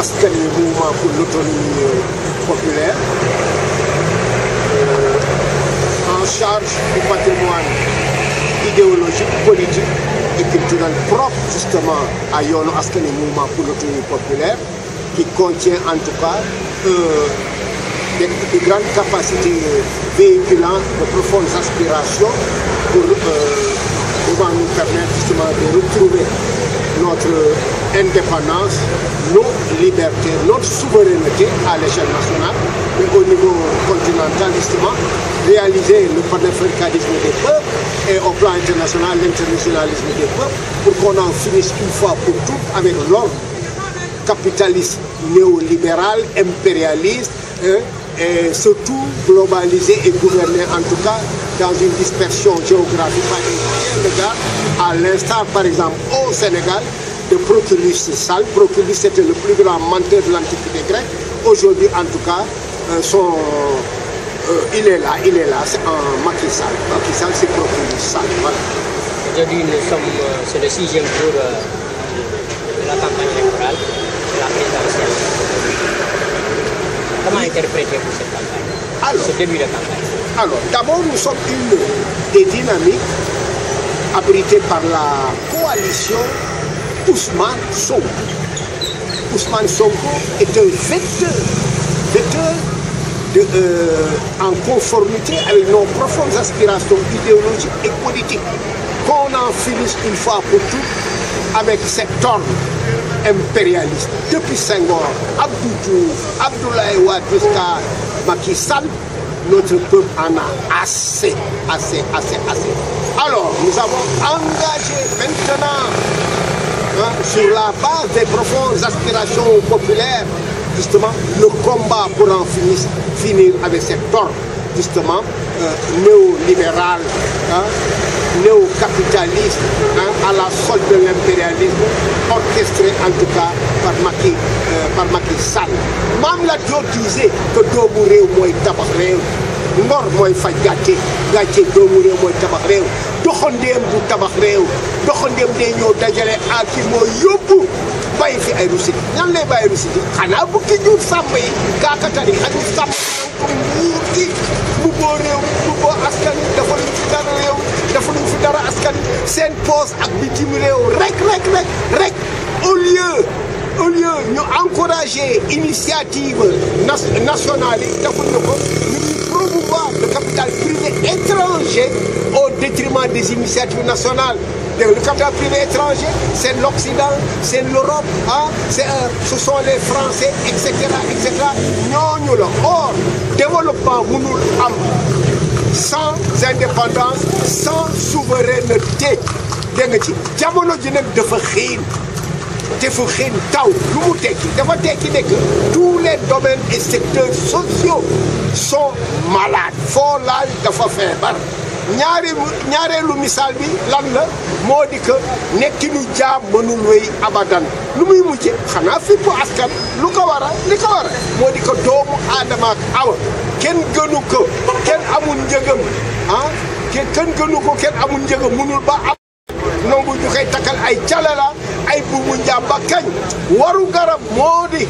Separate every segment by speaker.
Speaker 1: Askan Wi mouvement pour l'autonomie populaire en charge du patrimoine idéologique, politique et culturel propre justement à Yoonu Askan Wi mouvement pour l'autonomie populaire, qui contient en tout cas de grandes capacités véhiculant de profondes aspirations pour pouvoir nous permettre justement de retrouver notre indépendance, nos libertés, notre souveraineté à l'échelle nationale, mais au niveau continental justement, réaliser le panafricanisme des peuples et au plan international l'internationalisme des peuples pour qu'on en finisse une fois pour toutes avec l'ordre capitaliste, néolibéral, impérialiste, et surtout globalisé et gouverné en tout cas dans une dispersion géographique à l'instar par exemple au Sénégal de Proculus Sall. Proculus c'était le plus grand menteur de l'Antiquité grecque. Aujourd'hui en tout cas il est là, c'est un Macky Sall. Macky Sall c'est Proculus Sall. Voilà.
Speaker 2: Aujourd'hui c'est le 6e jour de la campagne électorale de la présidentielle. Comment interprétez-vous cette campagne, ce début de campagne?
Speaker 1: Alors, d'abord, nous sommes une des dynamiques abritées par la coalition Ousmane Sonko. Ousmane Sonko est un vecteur en conformité avec nos profondes aspirations idéologiques et politiques. Qu'on en finisse une fois pour toutes avec cet ordre impérialiste. Depuis Senghor, Abdou Diouf, Abdoulaye Wade jusqu'à Macky Sall, notre peuple en a assez. Alors, nous avons engagé maintenant, sur la base des profondes aspirations populaires, justement, le combat pour en finir avec cet ordre, justement, néolibéral, néocapitaliste, à la solde de l'impérialisme, orchestré en tout cas par Macky Sall. Mam la Diop disait que doomu réew mooy tabax réew, ngor mooy faj gàcce doomu réew mooy tabax réew, doxandéem du tabax réew, doxandéem day ñëw dajale aki mooy yóbbu bàyyi fi ay rusit. ñan lay bàyyi rusit yi xanaa bukki jur sàmm yi kaakatari xaju sàmm ko nguur gi bu boo réew bu boo askan dafa luñ fi dara réew dafa luñ fi dara askan seen poos ak bitim réew rek au lieu ñu encourager initiative nationale yi defuñ na ko ñu ngi promouvoir le capital privé étranger au détriment des initiatives nationales. Le capital privé étranger, c'est l'Occident, c'est l'Europe, ce sont les Français, etc. ñooñu la. Or, développement mënul am sans indépendance, sans souveraineté. Dégg nga ci jamono ji nag dafa xiin te fu xiin taw lu mu tekki dafa tekki ne que tous les domaines et secteurs sociaux sont malades. Foo laal dafa feebar. ñaareelu misaal bi lan la moo di que nekkinu jaam mënul wéy abadan lu muy mujje xanaa fippu askan lu ko waral li ko waral moo di que doomu aadama ak awa kenn gënu ko kenn amul njëgam kenn gënu ko kenn amul njëgam mënul ba am nangu ñu koy takkal ay calala ay buumu njaam ba kañ waru garab moo di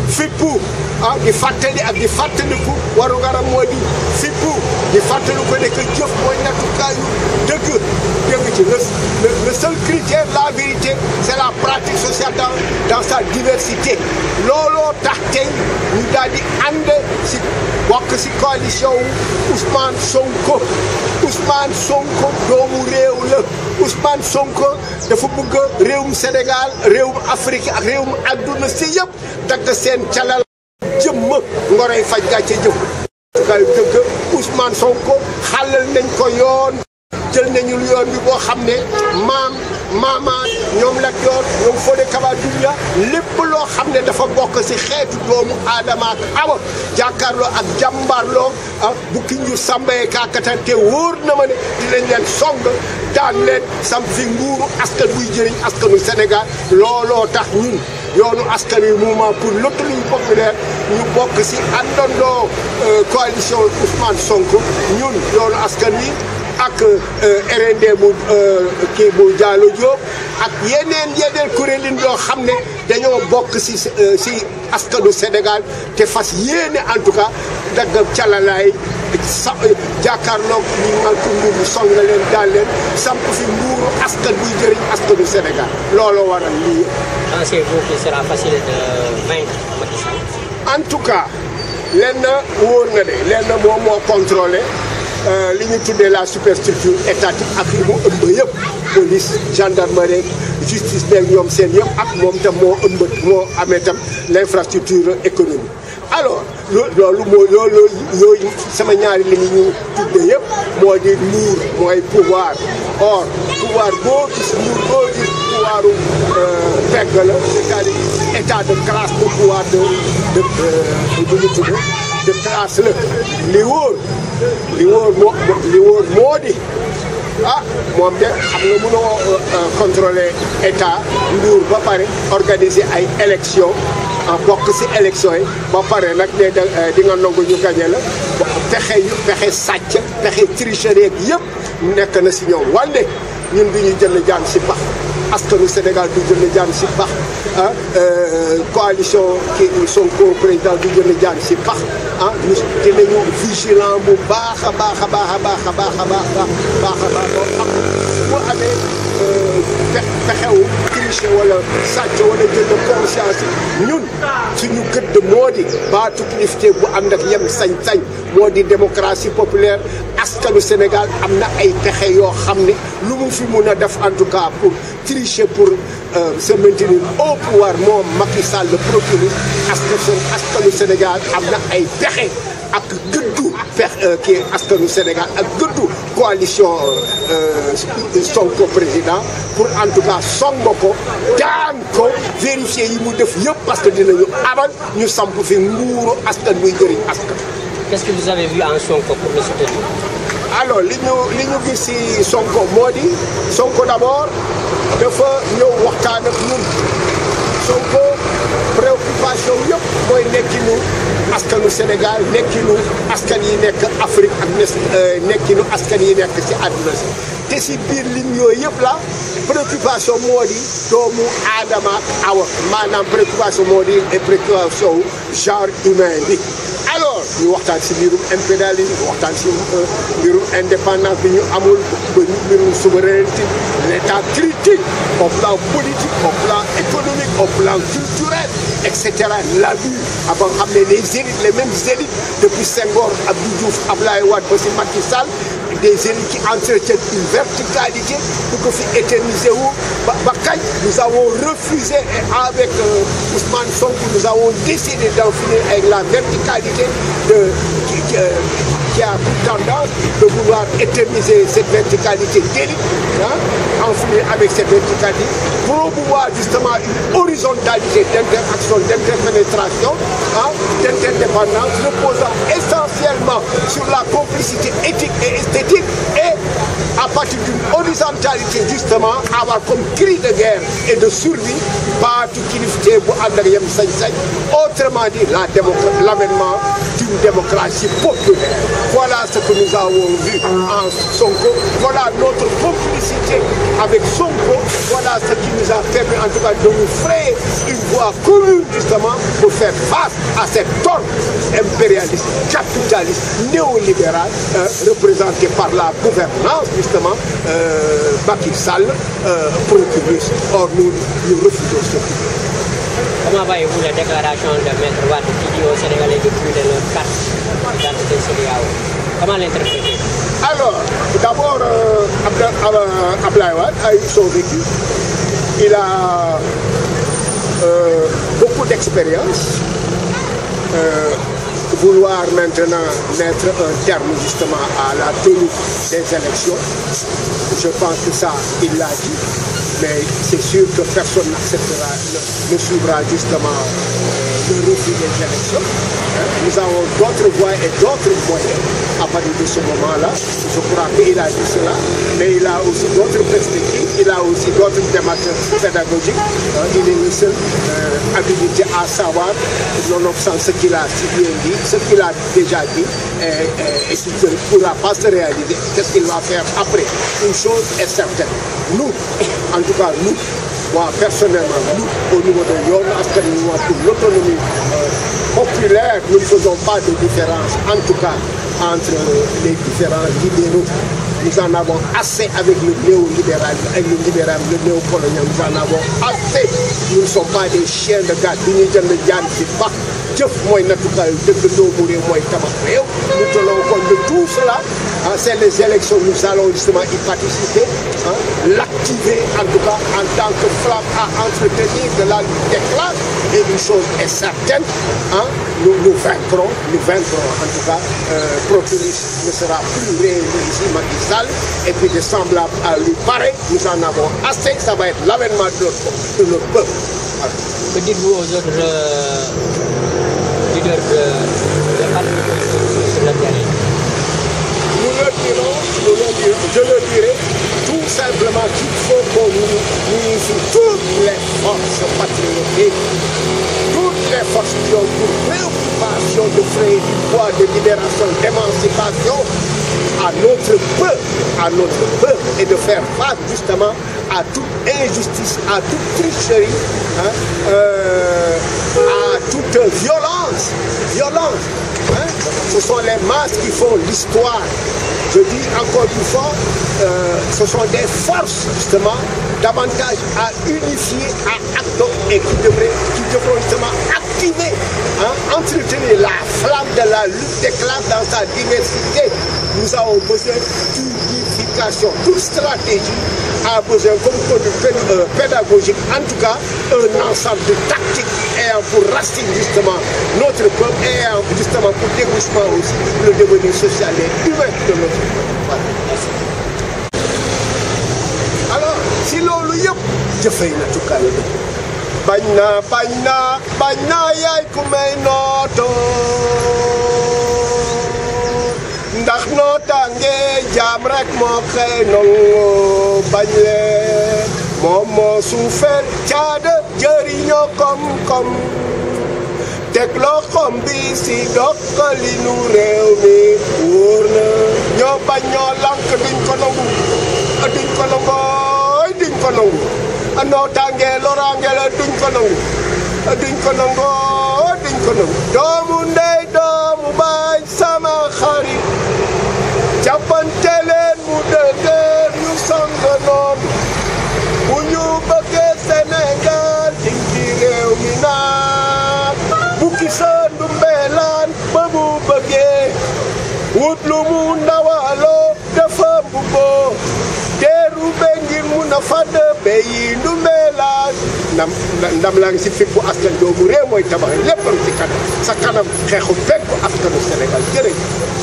Speaker 1: fippu di fàttali ak di fàttaliku waru garab moo di fippu di fàttaliku ne que jëf mooy nattukaayu dëgg ci le seul critère la vérité c'est la pratique sociale dans sa diversité. Looloo tax tey ñu daal di ànd si bokk si coalition wu Ousmane Sonko doomu réew la. Ousmane Sonko dafa bëgg réewum Sénégal réewum Afrique ak réewum adduna si yëpp dagg seen calal jëmm ngoroy faj gàcce jëf kay dëgg Ousmane Sonko xàllal nañ ko yoon jël nañu yoon bi boo xam ne maamaat ñoom la joor ñoom Fodé Kaba Doumbia lépp loo xam ne dafa bokk si xeetu doomu aadama ak awa jàkkaarloo ak jàmbaarloo bukki ñu sàmbaye kaakatante wóor na ma ne dinañ leen song daan leen sam fi nguuru askan buy jëriñ askanu Sénégal. Looloo tax ñun yoonu askan wi mouvement pour l'autonomie populaire ñu bokk si àndandoo coalition Ousmane Sonko ñun yoonu askan wi ak RND bu kii bu Diallo Diop ak yeneen kuréelin yoo xam ne dañoo bokk si askanu Sénégal te fas yéene en tout cas dagg calalaay jàkkaarloog ñu ngal ko nguur song leen daal leen samp fi nguuru askan buy jëriñ askanu Sénégal looloo waral lii.
Speaker 2: Pensez-vous qu'il sera facile de vaincre Macky Sall?
Speaker 1: En tout cas lenn wóor na de lenn moom moo contrôlé li ñu tuddee la superstructure étatique ak li mu ëmb yëpp police gendarmerie justice beeg ñoom seen yëpp ak moom tam moo amee tam l' infrastructure économique. alors yooyu sama ñaari li ñu tuddee yëpp moo di nguur mooy pouvoir or pouvoir boo gis nguur boo gis pouvoiru pegg la c'est-à-dire état de classe de pouvoir de classe la li wóor moo di moom de xam nga mënoo contrôler état nguur ba pare organiser ay élection bokk si élection yi ba pare nag ne di nga nangu ñu gagné la pexe sàcc pexe tricherie yëpp nekk na si ñoom wante ñun bi ñu jël jaan si bax askanu Sénégal du jël jaan si bax coalition kii Sonko président du jël jaan si bax ñu dinañu vigilant bu baax a baax bu amee pexewu tricher wala sàcc wala jël de conscience ñun suñu gëdd moo di baatu kilifte bu ànd ak yem sañ-sañ moo di démocratie populaire askanu Sénégal am na ay pexe yoo xam ne lu mu fi mun a def en tout cas pour tricher pour se maintenir au pouvoir moom Macky Sall le procureur askanu Sénégal am na ay pexe ak gëddu kii askanu Sénégal ak gëddu coalition Sonko président pour en tout cas songo ko daan ko vérifier yi mu def yëpp parce que dinañu abal ñu samp fi nguuru askan buy jëriñ askan.
Speaker 2: Qu'est-ce que vous avez vu en Sonko pour le soutenir?
Speaker 1: alors li ñu gis si Sonko moo di Sonko d'abord dafa ñëw waxtaan ak ñun Sonko préoccupation yëpp mooy nekkinu askanu Sénégal nekkinu askan yi nekk Afrique ak nekkinu askan yi nekk ci àdduna si te si biir lim yooyu yëpp la préoccupation moo di doomu aadama awa maanaam préoccupation moo di préoccupation genre humain bi. alors ñu waxtaan si mbirum impérialisme waxtaan si mbirum indépendance bi ñu amul ba mbirum souveraineté l'état critique au plan politique au plan économique au plan culturel etc. l'abus avant xam ne les mêmes élites depuis Senghor Abdou Diouf Abdoulaye Wade ba si Macky Sall des élites qui entretiennent une verticalité pour que fi éterniser wu ba kañ nous avons refusé et avec Ousmane Sonko nous avons décidé d'en finir avec la verticalité qui a pour tendance de vouloir éterniser cette verticalité d'élite, en finir avec cette verticalité, promouvoir justement une horizontalité d'interaction, d'interpénétration, d'interdépendance, reposant essentiellement sur la complicité éthique et esthétique et à partir d'une horizontalité justement avoir comme cri de guerre et de survie baatu kilifte bu ànd ak yem sañ-sañ autrement dit l'avènement d'une démocratie populaire. Voilà ce que nous avons vu en Sonko, voilà notre complicité avec Sonko, voilà ce qui nous a permis en tout cas de nous frayer une voie commune justement pour faire face à cet ordre impérialiste, capitaliste, néolibéral représenté par la gouvernance justement Macky Sall procureur. Or nous refusons ce qui.
Speaker 2: Comment voyez-vous la déclaration de Maître Wade qui dit aux Sénégalais de brûler leur carte d'identité CEDEAO? Comment l'interpréter?
Speaker 1: Alors, d'abord, Abdoulaye Wade a eu son vécu. Il a beaucoup d'expérience. Vouloir maintenant mettre un terme justement à la tenue des élections, je pense que ça, il l'a dit, mais c'est sûr que personne n'acceptera, ne suivra justement le refus des élections. Nous avons d'autres voies et d'autres moyens à partir de ce moment-là. Je crois qu'il a dit cela, mais il a aussi d'autres perspectives, il a aussi d'autres démarches pédagogiques. Il est le seul habilité à savoir, nonobstant ce qu'il a si bien dit, ce qu'il a déjà dit, et qu'il ne pourra pas se réaliser. Qu'est-ce qu'il va faire après? Une chose est certaine. Nous, En tout cas, nous, moi personnellement, nous, au niveau de Yonne Askan Wi, pour l'autonomie populaire, nous ne faisons pas de différence, en tout cas, entre les différents libéraux. Nous en avons assez avec le néolibéralisme, avec le libéralisme, le néocolonialisme, nous en avons assez. Nous ne sommes pas des chiens de garde, nous ne sommes pas jëf mooy nattukaayu dëgg doomu réew mooy tabax réew. Nous tenons compte de tout cela. C'est les élections, nous allons justement y participer, l'activer en tout cas en tant que flamme à entretenir de la lutte des classes. Et une chose est certaine, nous vaincrons en tout cas. Procuris ne sera plus réélu ici, Macky Sall, et puis des semblables à lui pareil, nous en avons assez, ça va être l'avènement de notre peuple.
Speaker 2: Que dites-vous aux autres leaders de parti sur le terrain?
Speaker 1: Je leur dirai tout simplement qu'il faut qu'on unifie toutes les forces patriotiques, toutes les forces qui ont pour préoccupation de frayer du poids de libération, d'émancipation à notre peuple et de faire face justement à toute injustice, à toute tricherie, à toute violence. Ce sont les masses qui font l'histoire. Je dis encore une fois, ce sont des forces justement davantage à unifier, à acter et qui devront justement activer, entretenir la flamme de la lutte des classes dans sa diversité. Nous avons besoin d'unification. Toute stratégie a besoin, comme code pédagogique, en tout cas, un ensemble de tactiques ayant pour racine justement notre peuple et justement pour débouchement aussi le devenir social et humain de notre peuple. Voilà. Merci. Alors, si loolu yëpp jëfee na tukkaale bañ naa yaay ku may nooto ndax nootaange jaam rek moo koy nangu bañ leen moom moo suufeel caada jëriñoo kom teg loxoom bi si doxalinu réew mi wóor na ñoo bañ ñoo lank duñ ko nangu nootaange loraange la duñ ko nangu doomu ndey doomu baay sama xarit jàppante leen mu dëgër ñu song noonu bu ñu bëggee Sénégal ci réew mi naat bukki sa ndumbelaan ba bu bëggee wut lu mu ndawaloo dafa mbubboo teeru be ngir mun a fàdd beyi ndumbelaan ndam laa ngi si fekku askan doomu réew mooy tabax lépp ci kanam sa kanam xeexu fekku askanu Sénégal jërëjëf